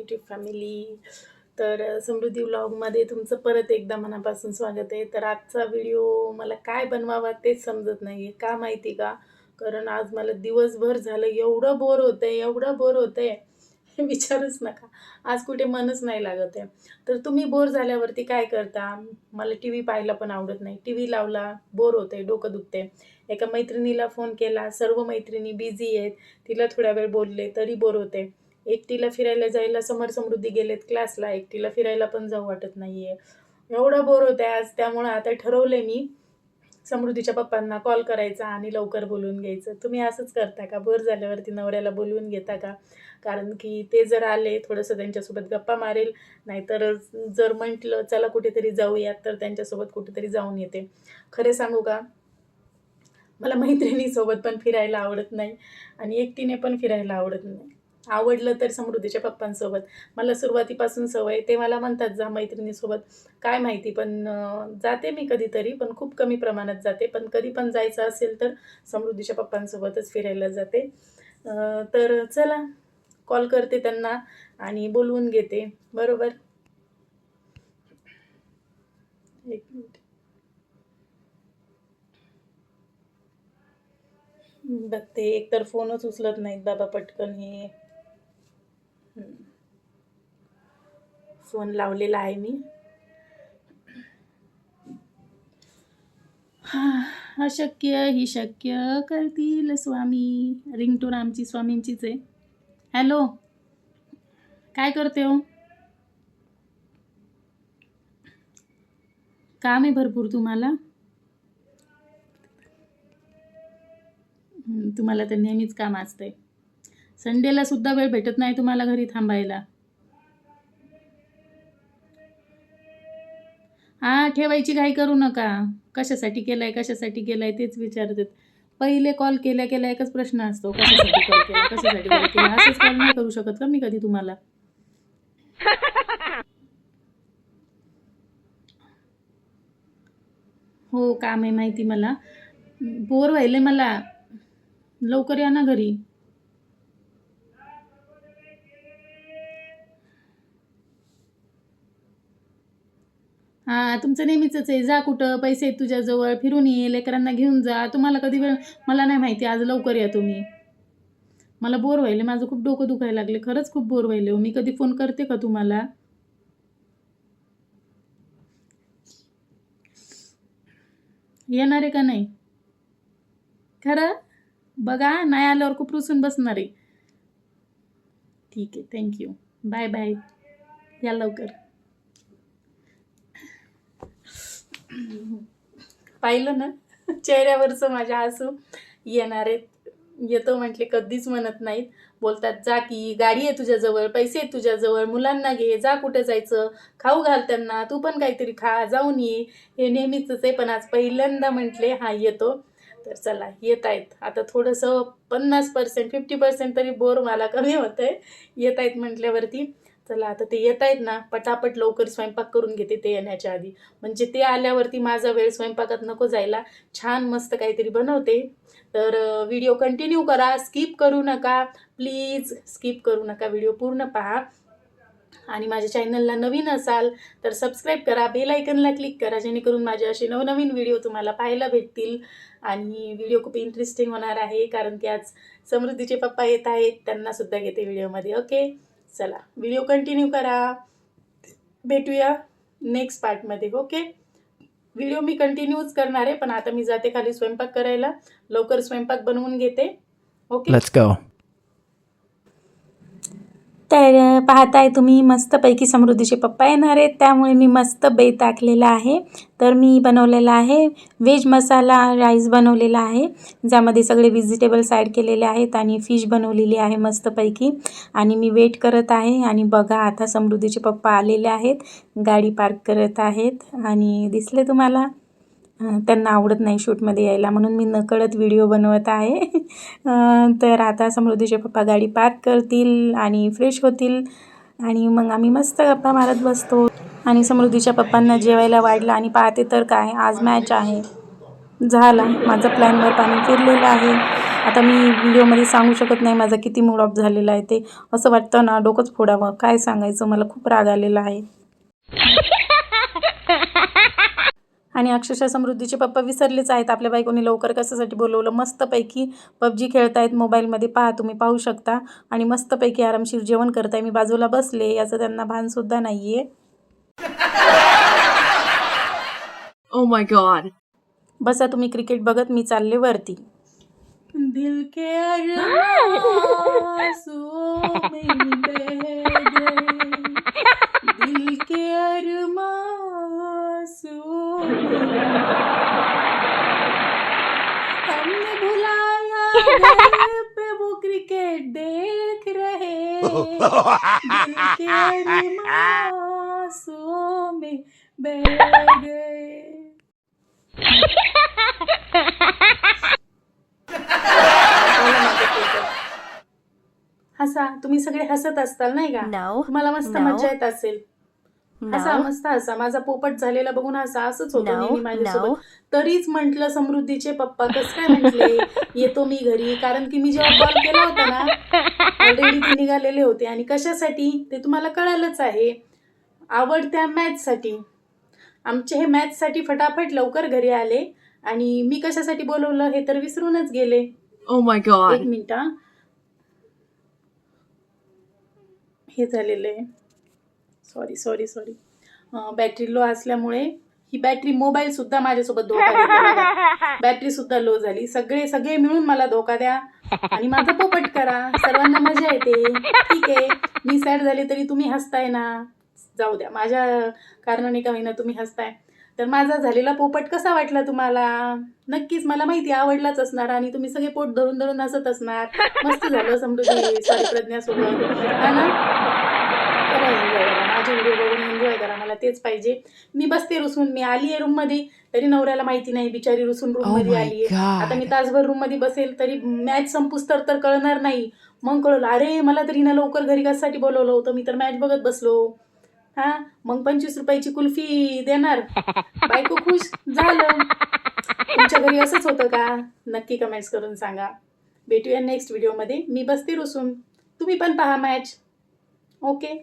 YouTube family. तर समृद्धी व्लॉगमध्ये तुमचं परत एकदा मनापासून स्वागत आहे. तर आजचा व्हिडिओ मला काय बनवावा तेच समजत नाही आहे. का माहिती का? कारण आज मला दिवसभर झालं एवढं बोर होतं आहे, विचारूच नका. आज कुठे मनच नाही लागत आहे. तर तुम्ही बोर झाल्यावरती काय करता? मला टी व्ही पाहायला पण आवडत नाही. टी व्ही लावला, बोर होते, डोकं दुखते. एका मैत्रिणीला फोन केला, सर्व मैत्रिणी बिझी आहेत. तिला थोडा वेळ बोलले तरी बोर होते. एकटीला फिरायला जायला समृद्धी गेलेत क्लासला, एकटीला फिरायला पण जाऊ वाटत नाही आहे. एवढं बोर होतं आहे आज. त्यामुळं आता ठरवलं मी समृद्धीच्या पप्पांना कॉल करायचा आणि लवकर बोलवून घ्यायचं. तुम्ही असंच करता का? बोर झाल्यावरती नवऱ्याला बोलवून घेता का? कारण की ते जर आले थोडंसं त्यांच्यासोबत गप्पा मारेल, नाहीतर जर म्हटलं चला कुठेतरी जाऊयात तर त्यांच्यासोबत कुठेतरी जाऊन येते. खरे सांगू का? मला मैत्रिणीसोबत पण फिरायला आवडत नाही आणि एकटीने पण फिरायला आवडत नाही. आवडलं तर समृद्धीच्या पप्पांसोबत. मला सुरुवातीपासून सवय, ते मला म्हणतात जा मैत्रिणीसोबत. काय माहिती पण जाते मी कधीतरी, पण खूप कमी प्रमाणात जाते. पण कधी पण जायचं असेल तर समृद्धीच्या पप्पांसोबतच फिरायला जाते. तर चला कॉल करते त्यांना आणि बोलवून घेते. बरोबर? एक मिनिट बघते. एकतर फोनच उचलत नाहीत बाबा पटकन हे. फोन लावलेला आहे मी. अशक्य ही शक्य करतील स्वामी. रिंगटोन आमची स्वामींचीच आहे. हॅलो, काय करते हो? काम आहे भरपूर तुम्हाला. तुम्हाला तर नेहमीच काम असते. संडेला सुद्धा वेळ भेटत नाही तुम्हाला घरी थांबायला. ठेवायची घाई करू नका. कशासाठी केलाय तेच विचारतात. पहिले कॉल केल्या एकच प्रश्न असतो, कशासाठी कॉल केला. असंच कॉल नाही करू शकत का मी कधी तुम्हाला? हो, काम आहे माहिती मला. बोर व्हायले मला. लवकर या ना घरी. तुमचं नेहमीचंच आहे. जा कुठं, पैसे आहेत तुझ्याजवळ, फिरून ये, लेकरांना घेऊन जा. तुम्हाला कधी वेळ मला नाही माहिती. आज लवकर या तुम्ही. मला बोर व्हायले, माझं खूप डोकं दुखायला लागले. खरंच खूप बोर व्हायले हो. मी कधी फोन करते का तुम्हाला? येणार आहे का नाही? खरं? बघा, नाही आल्यावर खूप रुसून बसणार आहे. ठीक आहे, थँक्यू. Bye bye. या लवकर. पाहिलं ना चेहऱ्यावरचं माझ्या हसू. येणार आहेत, येतो म्हटले, कधीच म्हणत नाहीत. बोलतात जा की, गाडी आहे तुझ्याजवळ, पैसे आहेत तुझ्याजवळ, मुलांना घे, जा कुठे जायचं, खाऊ घाल त्यांना, तू पण काहीतरी खा, जाऊन ये. हे नेहमीच आहे. पण आज पहिल्यांदा म्हटले येतो. तर चला, येत आहेत. आता थोडंसं 50% 50% तरी बोर मला कमी होतं आहे. येत आहेत म्हटल्यावरती. चला आता ते येत आहेत ना, पटापट लवकर स्वयंपाक करून घेते ते येण्याच्या आधी. म्हणजे ते आल्यावरती माझा वेळ स्वयंपाकात नको जायला. छान मस्त काहीतरी बनवते. तर व्हिडिओ कंटिन्यू करा, स्किप करू नका. प्लीज स्किप करू नका, व्हिडिओ पूर्ण पहा. आणि माझ्या चॅनलला नवीन असाल तर सबस्क्राईब करा, बेल आयकनला क्लिक करा, जेणेकरून माझे असे नवनवीन व्हिडिओ तुम्हाला पाहायला भेटतील. आणि व्हिडिओ खूप इंटरेस्टिंग होणार आहे, कारण की आज समृद्धीचे पप्पा येत आहेत. त्यांनासुद्धा घेते व्हिडिओमध्ये. ओके, चला व्हिडिओ कंटिन्यू करा. भेटूया नेक्स्ट पार्टमध्ये. ओके, व्हिडिओ मी कंटिन्यूच करणार आहे, पण आता मी जाते खाली स्वयंपाक करायला. लवकर स्वयंपाक बनवून घेते. Okay, Let's go. तर पाहताय तुम्ही, मस्तपैकी समृद्धीचे पप्पा येणार आहेत, त्यामुळे मी मस्त बेत टाकलेला आहे. तर मी बनवलेला आहे व्हेज मसाला राईस बनवलेला आहे, ज्यामध्ये सगळे व्हेजिटेबल्स ॲड केलेले आहेत आणि फिश बनवलेली आहे मस्तपैकी. आणि मी वेट करत आहे. आणि बघा, आता समृद्धीचे पप्पा आलेले आहेत, गाडी पार्क करत आहेत आणि दिसले तुम्हाला. त्यांना आवडत नाही शूटमध्ये यायला, म्हणून मी नकळत व्हिडिओ बनवत आहे. तर आता समृद्धीचे पप्पा गाडी पार्क करतील आणि फ्रेश होतील आणि मग आम्ही मस्त गप्पा मारत बसतो. आणि समृद्धीच्या पप्पांना जेवायला वाढलं आणि पाहते तर काय, आज मॅच आहे. झाला, माझं प्लॅनवर पाणी फिरलेलं आहे. आता मी व्हिडिओमध्ये सांगू शकत नाही माझा किती मूड ऑफ झालेला आहे ते. असं वाटतं ना डोकंच फोडावं. काय सांगायचं, मला खूप राग आलेला आहे. आणि अक्षरशः समृद्धीचे पप्पा विसरलेच आहेत. आपल्या बायकोनी लवकर कशासाठी बोलवलं. मस्तपैकी पबजी खेळतायत मोबाईलमध्ये, पहा तुम्ही पाहू शकता. आणि मस्तपैकी आरामशीर जेवण करताय. मी बाजूला बसले, याचं त्यांना भानसुद्धा नाही आहे. Oh my god. बसा तुम्ही क्रिकेट बघत, मी चालले वरती. दिल के अरमासों में बह गए, दिल के अरमासों में हमने भुलाया घर पे वो क्रिकेट देख रहे, दिल के अरमासों में बह गए. हसा, तुम्ही सगळे हसत असताल नाही का? No. तुम्हाला मस्त No. मज्जा येत असेल. हसा, No. मस्त हसा. माझा पोपट झालेला बघून हसा. असंच होतं No. नेहमी माझ्यासोबत. No. तरीच म्हटलं समृद्धीचे पप्पा कसं काय म्हटले येतो मी घरी, कारण की मी जेव्हा कॉल केला होता ना ऑलरेडी ते निघालेले होते. आणि कशासाठी ते तुम्हाला कळालंच आहे, आवडत्या मॅचसाठी. आमचे हे मॅचसाठी फटाफट लवकर घरी आले. आणि मी कशासाठी बोलवलं हे तर विसरूनच गेले. Oh my god. एक मिनिट हा. हे झालेलं आहे, सॉरी. बॅटरी लो असल्यामुळे ही बॅटरी मोबाईलसुद्धा माझ्यासोबत धोका देते बघा. बॅटरीसुद्धा लो झाली. सगळे मिळून मला धोका द्या आणि माझं पोपट करा. सर्वांना मजा येते. ठीक आहे, मी सॅड झाले तरी तुम्ही हसताय ना. जाऊ द्या, माझ्या कारणाने का होईना तुम्ही हसताय. तर माझा झालेला पोपट कसा वाटला तुम्हाला? नक्कीच मला माहिती आवडलाच असणार आणि तुम्ही सगळे पोट धरून धरून हसत असणार. मस्त झालं समृद्धी सॉरी प्रज्ञासोबत, हा ना? करा एन्जॉय करा, माझे व्हिडिओ बघून एन्जॉय करा. मला तेच पाहिजे. मी बसते रुसून, मी आली आहे रूममध्ये तरी नवऱ्याला माहिती नाही, बिचारी रुसून रूममध्ये आली आहे. आता मी तासभर रूममध्ये बसेल तरी मॅच संपूस तर कळणार नाही. मग कळलं, अरे मला तरी ना लवकर घरी कशासाठी बोलवलं होतं, मी तर मॅच बघत बसलो. हा, मग 25 रुपयाची कुल्फी देणार, बायको खुश झालं. तुमच्या घरी असंच होतं का? नक्की कमेंट्स करून सांगा. भेटूया नेक्स्ट व्हिडिओमध्ये. मी बसते रुसून, तुम्ही पण पहा मॅच. ओके.